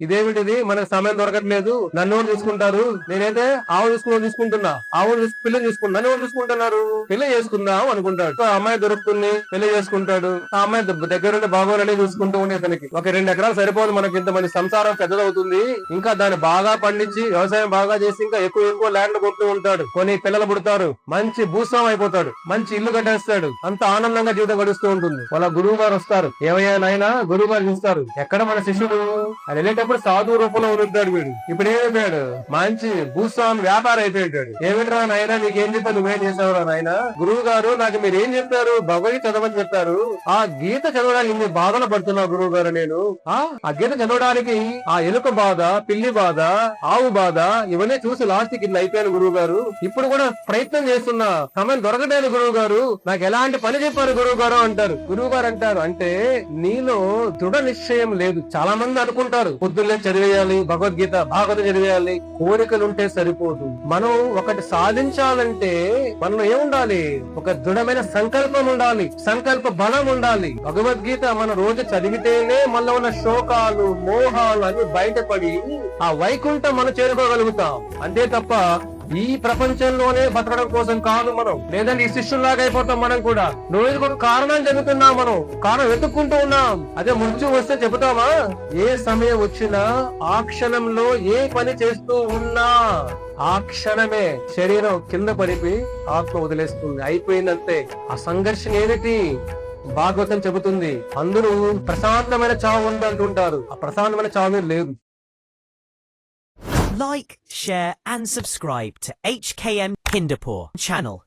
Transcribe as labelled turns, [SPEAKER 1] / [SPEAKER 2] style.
[SPEAKER 1] ఇదేమిటిది, మనకు సమయం దొరకట్లేదు, నన్ను ఎవరు చూసుకుంటారు, నేనైతే ఆవు చూసుకుంటున్నా, పిల్లని చూసుకుంటా, నన్ను ఎవరు చూసుకుంటున్నారు, పెళ్లి చేసుకుందాం అనుకుంటాడు. ఆ అమ్మాయి దొరుకుతుంది, పెళ్లి చేసుకుంటాడు. ఆ అమ్మాయి దగ్గరుండి బాగోలని చూసుకుంటూ ఉండే అతనికి ఒక 2 ఎకరాలు సరిపోదు, మనకి ఇంతమంది సంసారం పెద్దదవుతుంది, ఇంకా దాన్ని బాగా పండించి వ్యవసాయం బాగా చేసి ఇంకా ఎక్కువ ల్యాండ్ కొంటూ ఉంటాడు. కొన్ని పిల్లలు పుడతారు, మంచి భూస్వామి అయిపోతాడు, మంచి ఇల్లు కట్టేస్తాడు, అంత ఆనందంగా జీవితం గడుస్తూ ఉంటుంది. వాళ్ళ గురువు గారు వస్తారు, ఏమయ్యా నాయనా, గురువు గారు చూస్తారు, ఎక్కడ మన శిష్యుడు అని వెళ్ళేటప్పుడు సాధువు రూపంలో ఉంటాడు వీడు. ఇప్పుడు ఏమైపోయాడు, మంచి భూస్వామి వ్యాపారం అయిపోయాడు. ఏమిట్రా నాయన, నీకేం చెప్పారు, నువ్వేం చేసావురా నాయన, గురువు గారు నాకు మీరు ఏం చెప్పారు, భగవద్గీత చదవని చెప్పారు, ఆ గీత చదవడానికి ఇన్ని బాధలు పడుతున్నావు గురువు గారు. నేను ఆ గీత చదవడానికి ఆ ఎలుక బాధ, పిల్లి బాధ, ఆవు బాధ ఇవన్నీ చూసి లాస్ట్ కి ఇట్లా అయిపోయాను గురువు గారు. ఇప్పుడు కూడా ప్రయత్నం చేస్తున్నా, సమయం దొరకలేదు గురువు గారు, నాకు ఎలాంటి పని చెప్పారు గురువు గారు అంటారు. గురువు గారు అంటారు, అంటే నీలో దృఢ నిశ్చయం లేదు. చాలా మంది అనుకుంటారు పొద్దున్నే చదివేయాలి, భగవద్గీత భాగవతం చదివేయాలి, కోరికలుంటే సరిపోదు. మనం ఒకటి సాధించాలంటే మనలో ఏముండాలి, ఒక దృఢమైన సంకల్పం ఉండాలి, సంకల్ప బలం ఉండాలి. భగవద్గీత మనం రోజు చదివితేనే మనలో ఉన్న శోకాలు, మోహాలు అన్ని బయటపడి ఆ వైకుంఠం మనం చేరుకోగలుగుతాం. అంతే తప్ప ఈ ప్రపంచంలోనే బతకడం కోసం కాదు మనం, లేదంటే ఈ శిష్యుల్లాగా అయిపోతాం మనం కూడా. రోజుకు ఒక కారణం చెబుతున్నాం, మనం కారణం వెతుక్కుంటూ ఉన్నాం. అదే మృత్యు వస్తే చెబుతామా, ఏ సమయం వచ్చినా ఆ క్షణంలో ఏ పని చేస్తూ ఉన్నా ఆ క్షణమే శరీరం కింద పడిపోయి ఆత్మ వదిలేస్తుంది, అయిపోయిందంతే. ఆ సంఘర్షణ ఏమిటి, భాగవతం చెబుతుంది. అందరూ ప్రశాంతమైన చావు ఉందంటుంటారు, ఆ ప్రశాంతమైన చావు లేదు.
[SPEAKER 2] Like, share and subscribe to HKM Hindupur channel.